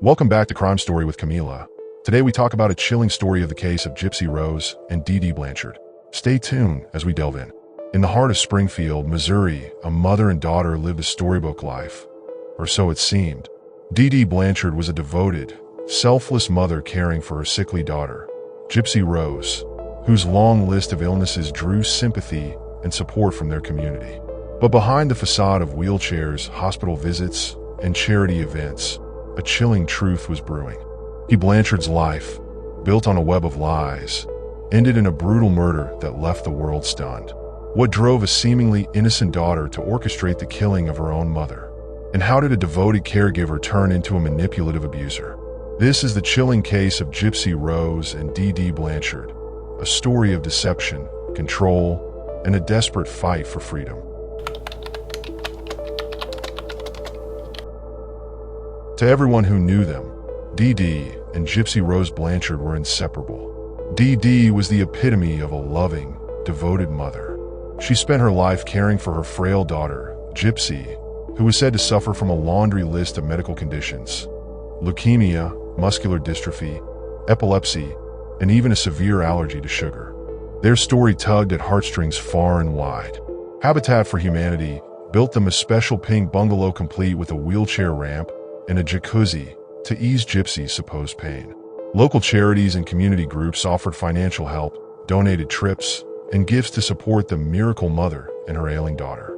Welcome back to Crime Story with Camila. Today we talk about a chilling story of the case of Gypsy Rose and Dee Dee Blanchard. Stay tuned as we delve in. In the heart of Springfield, Missouri, a mother and daughter lived a storybook life. Or so it seemed. Dee Dee Blanchard was a devoted, selfless mother caring for her sickly daughter, Gypsy Rose, whose long list of illnesses drew sympathy and support from their community. But behind the facade of wheelchairs, hospital visits, and charity events, a chilling truth was brewing. Dee Blanchard's life, built on a web of lies, ended in a brutal murder that left the world stunned. What drove a seemingly innocent daughter to orchestrate the killing of her own mother? And how did a devoted caregiver turn into a manipulative abuser? This is the chilling case of Gypsy Rose and Dee Dee Blanchard, a story of deception, control, and a desperate fight for freedom. To everyone who knew them, Dee Dee and Gypsy Rose Blanchard were inseparable. Dee Dee was the epitome of a loving, devoted mother. She spent her life caring for her frail daughter, Gypsy, who was said to suffer from a laundry list of medical conditions: leukemia, muscular dystrophy, epilepsy, and even a severe allergy to sugar. Their story tugged at heartstrings far and wide. Habitat for Humanity built them a special pink bungalow complete with a wheelchair ramp and a jacuzzi to ease Gypsy's supposed pain. Local charities and community groups offered financial help, donated trips, and gifts to support the miracle mother and her ailing daughter.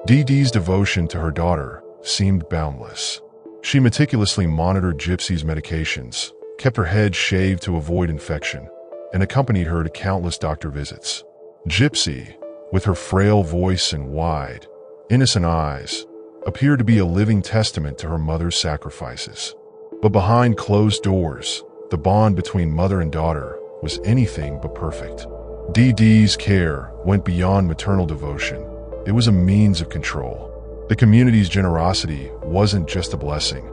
Dee Dee's devotion to her daughter seemed boundless. She meticulously monitored Gypsy's medications, kept her head shaved to avoid infection, and accompanied her to countless doctor visits. Gypsy, with her frail voice and wide, innocent eyes, appeared to be a living testament to her mother's sacrifices. But behind closed doors, the bond between mother and daughter was anything but perfect. Dee Dee's care went beyond maternal devotion. It was a means of control. The community's generosity wasn't just a blessing.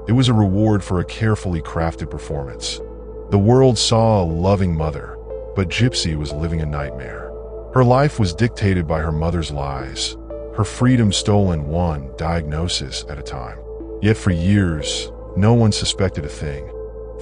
It was a reward for a carefully crafted performance. The world saw a loving mother, but Gypsy was living a nightmare. Her life was dictated by her mother's lies, her freedom stolen one diagnosis at a time. Yet for years, no one suspected a thing.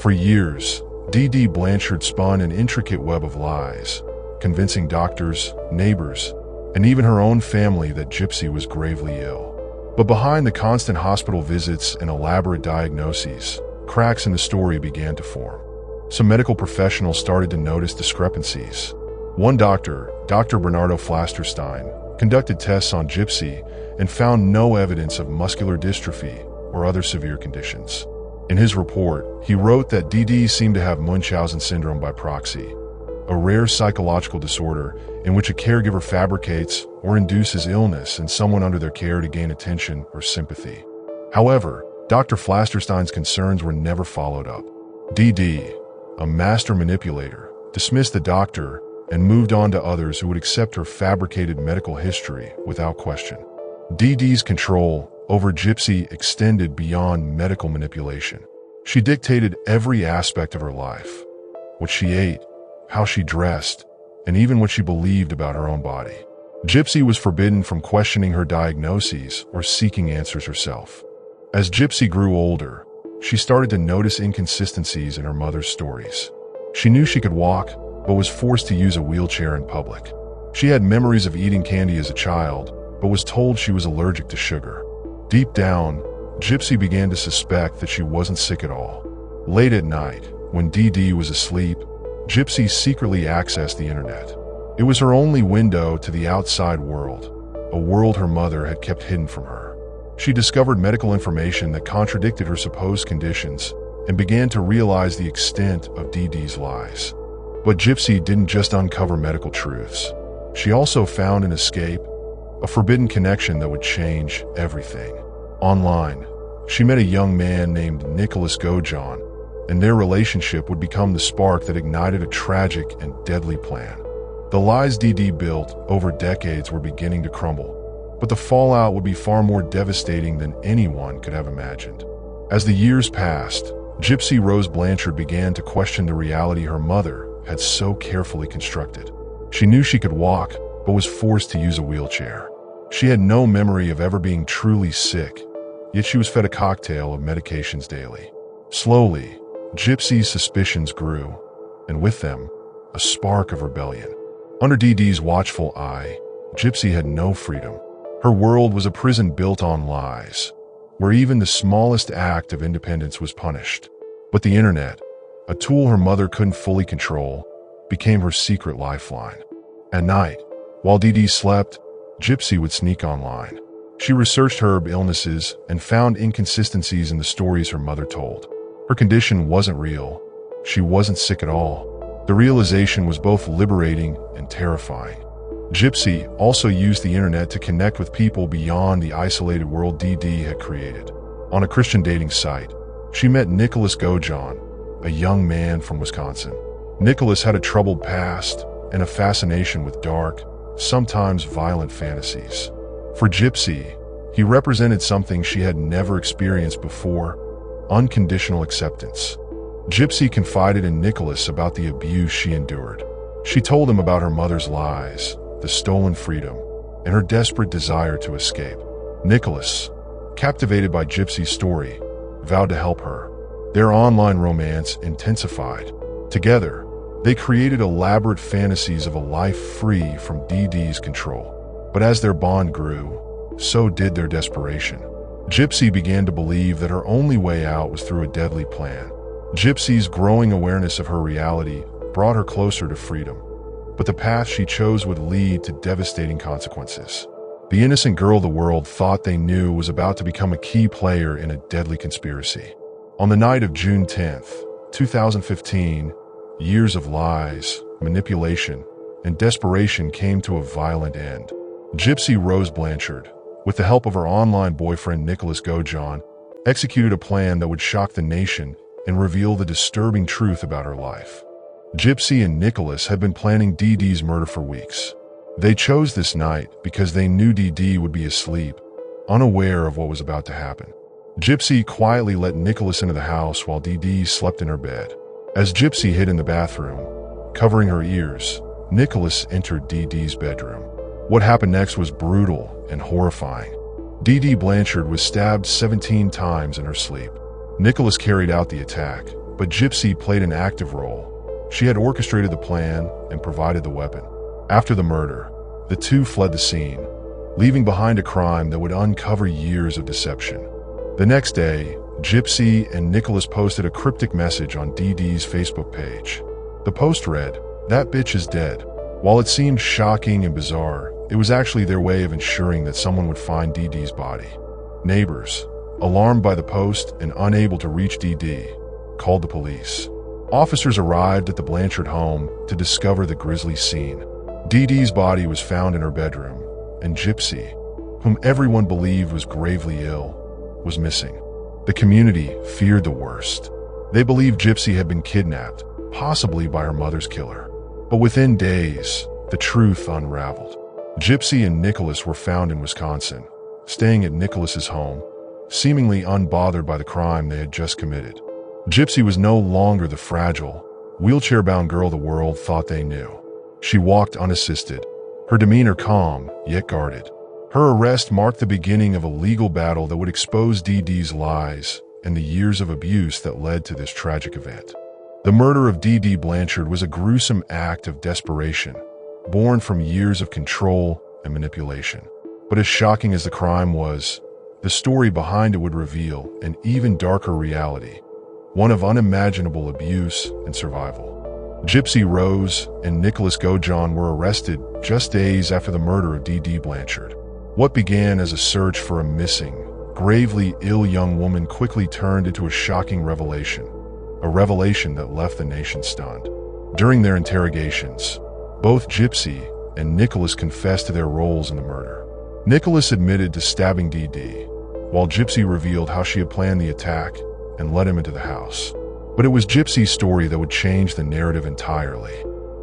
For years, Dee Dee Blanchard spun an intricate web of lies, convincing doctors, neighbors, and even her own family that Gypsy was gravely ill. But behind the constant hospital visits and elaborate diagnoses, cracks in the story began to form. Some medical professionals started to notice discrepancies. One doctor, Dr. Bernardo Flasterstein, conducted tests on Gypsy and found no evidence of muscular dystrophy or other severe conditions. In his report, he wrote that Dee Dee seemed to have Munchausen syndrome by proxy, a rare psychological disorder in which a caregiver fabricates or induces illness in someone under their care to gain attention or sympathy. However, Dr. Flasterstein's concerns were never followed up. Dee Dee, a master manipulator, dismissed the doctor and moved on to others who would accept her fabricated medical history without question. Dee Dee's control over Gypsy extended beyond medical manipulation. She dictated every aspect of her life: what she ate, how she dressed, and even what she believed about her own body. Gypsy was forbidden from questioning her diagnoses or seeking answers herself. As Gypsy grew older, she started to notice inconsistencies in her mother's stories. She knew she could walk, but was forced to use a wheelchair in public. She had memories of eating candy as a child, but was told she was allergic to sugar. Deep down, Gypsy began to suspect that she wasn't sick at all. Late at night, when Dee Dee was asleep, Gypsy secretly accessed the internet. It was her only window to the outside world, a world her mother had kept hidden from her. She discovered medical information that contradicted her supposed conditions and began to realize the extent of Dee Dee's lies. But Gypsy didn't just uncover medical truths. She also found an escape, a forbidden connection that would change everything. Online, she met a young man named Nicholas Gojon, and their relationship would become the spark that ignited a tragic and deadly plan. The lies Dee Dee built over decades were beginning to crumble, but the fallout would be far more devastating than anyone could have imagined. As the years passed, Gypsy Rose Blanchard began to question the reality her mother had so carefully constructed. She knew she could walk, but was forced to use a wheelchair. She had no memory of ever being truly sick, yet she was fed a cocktail of medications daily. Slowly, Gypsy's suspicions grew, and with them, a spark of rebellion. Under Dee Dee's watchful eye, Gypsy had no freedom. Her world was a prison built on lies, where even the smallest act of independence was punished. But the internet, a tool her mother couldn't fully control, became her secret lifeline. At night, while Dee Dee slept, Gypsy would sneak online. She researched her illnesses and found inconsistencies in the stories her mother told. Her condition wasn't real. She wasn't sick at all. The realization was both liberating and terrifying. Gypsy also used the internet to connect with people beyond the isolated world Dee Dee had created. On a Christian dating site, she met Nicholas Gojon, a young man from Wisconsin. Nicholas had a troubled past and a fascination with dark, sometimes violent fantasies. For Gypsy, he represented something she had never experienced before: unconditional acceptance. Gypsy confided in Nicholas about the abuse she endured. She told him about her mother's lies, the stolen freedom, and her desperate desire to escape. Nicholas, captivated by Gypsy's story, vowed to help her. Their online romance intensified. Together, they created elaborate fantasies of a life free from Dee Dee's control. But as their bond grew, so did their desperation. Gypsy began to believe that her only way out was through a deadly plan. Gypsy's growing awareness of her reality brought her closer to freedom, but the path she chose would lead to devastating consequences. The innocent girl the world thought they knew was about to become a key player in a deadly conspiracy. On the night of June 10th, 2015, years of lies, manipulation, and desperation came to a violent end. Gypsy Rose Blanchard, with the help of her online boyfriend Nicholas Gojon, executed a plan that would shock the nation and reveal the disturbing truth about her life. Gypsy and Nicholas had been planning Dee Dee's murder for weeks. They chose this night because they knew Dee Dee would be asleep, unaware of what was about to happen. Gypsy quietly let Nicholas into the house while Dee Dee slept in her bed. As Gypsy hid in the bathroom, covering her ears, Nicholas entered Dee Dee's bedroom. What happened next was brutal and horrifying. Dee Dee Blanchard was stabbed 17 times in her sleep. Nicholas carried out the attack, but Gypsy played an active role. She had orchestrated the plan and provided the weapon. After the murder, the two fled the scene, leaving behind a crime that would uncover years of deception. The next day, Gypsy and Nicholas posted a cryptic message on Dee Dee's Facebook page. The post read, "That bitch is dead." While it seemed shocking and bizarre, it was actually their way of ensuring that someone would find Dee Dee's body. Neighbors, alarmed by the post and unable to reach Dee Dee, called the police. Officers arrived at the Blanchard home to discover the grisly scene. Dee Dee's body was found in her bedroom, and Gypsy, whom everyone believed was gravely ill, was missing. The community feared the worst. They believed Gypsy had been kidnapped, possibly by her mother's killer. But within days, the truth unraveled. Gypsy and Nicholas were found in Wisconsin, staying at Nicholas's home, seemingly unbothered by the crime they had just committed. Gypsy was no longer the fragile, wheelchair-bound girl the world thought they knew. She walked unassisted, her demeanor calm yet guarded. Her arrest marked the beginning of a legal battle that would expose Dee Dee's lies and the years of abuse that led to this tragic event. The murder of Dee Dee Blanchard was a gruesome act of desperation, born from years of control and manipulation. But as shocking as the crime was, the story behind it would reveal an even darker reality, one of unimaginable abuse and survival. Gypsy Rose and Nicholas Gojon were arrested just days after the murder of Dee Dee Blanchard. What began as a search for a missing, gravely ill young woman quickly turned into a shocking revelation, a revelation that left the nation stunned. During their interrogations, both Gypsy and Nicholas confessed to their roles in the murder. Nicholas admitted to stabbing Dee Dee, while Gypsy revealed how she had planned the attack and led him into the house. But it was Gypsy's story that would change the narrative entirely.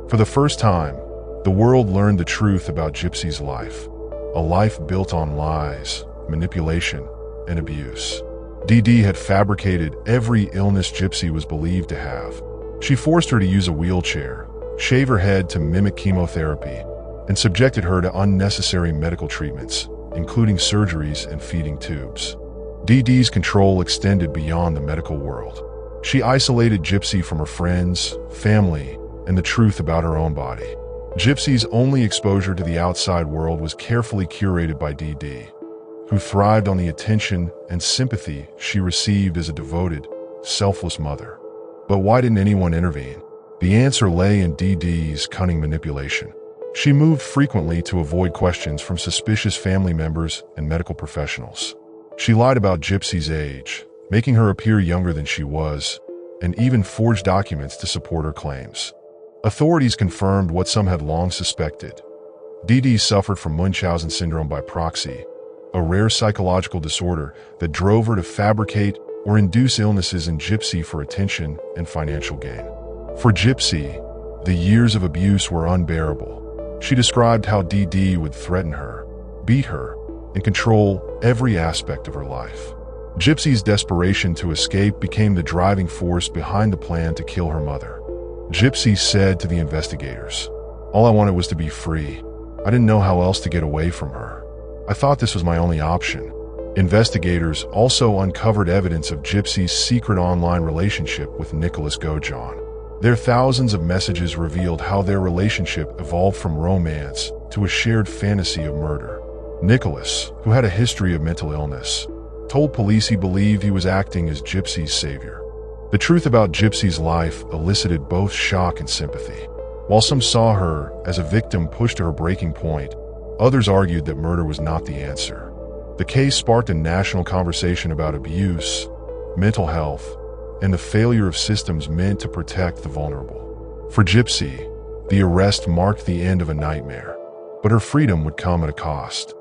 For the first time, the world learned the truth about Gypsy's life, a life built on lies, manipulation, and abuse. Dee Dee had fabricated every illness Gypsy was believed to have. She forced her to use a wheelchair, shave her head to mimic chemotherapy, and subjected her to unnecessary medical treatments, including surgeries and feeding tubes. Dee Dee's control extended beyond the medical world. She isolated Gypsy from her friends, family, and the truth about her own body. Gypsy's only exposure to the outside world was carefully curated by Dee Dee, who thrived on the attention and sympathy she received as a devoted, selfless mother. But why didn't anyone intervene? The answer lay in Dee Dee's cunning manipulation. She moved frequently to avoid questions from suspicious family members and medical professionals. She lied about Gypsy's age, making her appear younger than she was, and even forged documents to support her claims. Authorities confirmed what some had long suspected. Dee Dee suffered from Munchausen syndrome by proxy, a rare psychological disorder that drove her to fabricate or induce illnesses in Gypsy for attention and financial gain. For Gypsy, the years of abuse were unbearable. She described how Dee Dee would threaten her, beat her, and control every aspect of her life. Gypsy's desperation to escape became the driving force behind the plan to kill her mother. Gypsy said to the investigators, "All I wanted was to be free. I didn't know how else to get away from her. I thought this was my only option." Investigators also uncovered evidence of Gypsy's secret online relationship with Nicholas Gojon. Their thousands of messages revealed how their relationship evolved from romance to a shared fantasy of murder. Nicholas, who had a history of mental illness, told police he believed he was acting as Gypsy's savior. The truth about Gypsy's life elicited both shock and sympathy. While some saw her as a victim pushed to her breaking point, others argued that murder was not the answer. The case sparked a national conversation about abuse, mental health, and the failure of systems meant to protect the vulnerable. For Gypsy, the arrest marked the end of a nightmare, but her freedom would come at a cost.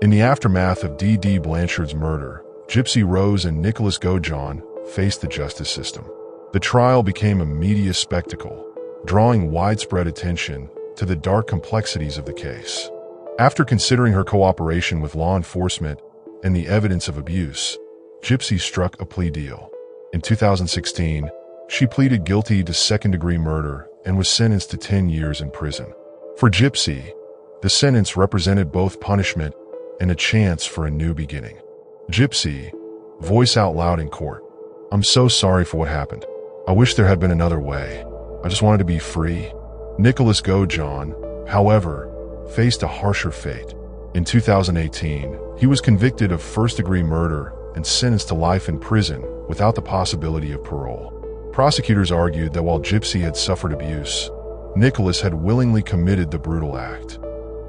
In the aftermath of Dee Dee Blanchard's murder, Gypsy Rose and Nicholas Gojon faced the justice system. The trial became a media spectacle, drawing widespread attention to the dark complexities of the case. After considering her cooperation with law enforcement and the evidence of abuse, Gypsy struck a plea deal. In 2016, she pleaded guilty to second-degree murder and was sentenced to 10 years in prison. For Gypsy, the sentence represented both punishment and a chance for a new beginning. Gypsy, voice out loud in court, "I'm so sorry for what happened. I wish there had been another way. I just wanted to be free." Nicholas Gojon, however, faced a harsher fate. In 2018, he was convicted of first-degree murder and sentenced to life in prison without the possibility of parole. Prosecutors argued that while Gypsy had suffered abuse, Nicholas had willingly committed the brutal act.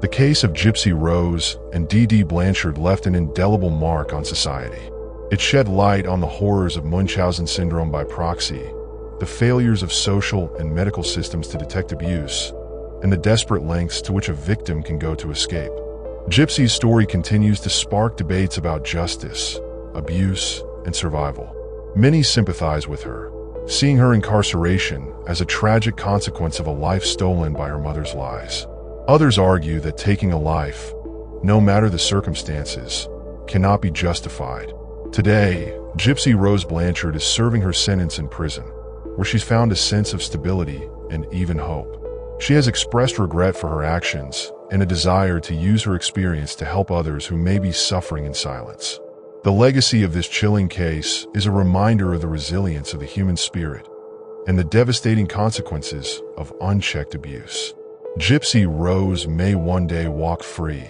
The case of Gypsy Rose and Dee Dee Blanchard left an indelible mark on society. It shed light on the horrors of Munchausen syndrome by proxy, the failures of social and medical systems to detect abuse, and the desperate lengths to which a victim can go to escape. Gypsy's story continues to spark debates about justice, abuse, and survival. Many sympathize with her, seeing her incarceration as a tragic consequence of a life stolen by her mother's lies. Others argue that taking a life, no matter the circumstances, cannot be justified. Today, Gypsy Rose Blanchard is serving her sentence in prison, where she's found a sense of stability and even hope. She has expressed regret for her actions and a desire to use her experience to help others who may be suffering in silence. The legacy of this chilling case is a reminder of the resilience of the human spirit and the devastating consequences of unchecked abuse. Gypsy Rose may one day walk free,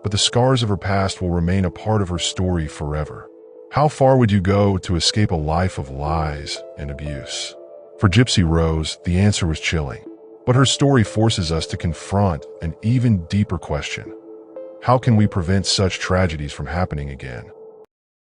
but the scars of her past will remain a part of her story forever. How far would you go to escape a life of lies and abuse? For Gypsy Rose, the answer was chilling, but her story forces us to confront an even deeper question. How can we prevent such tragedies from happening again?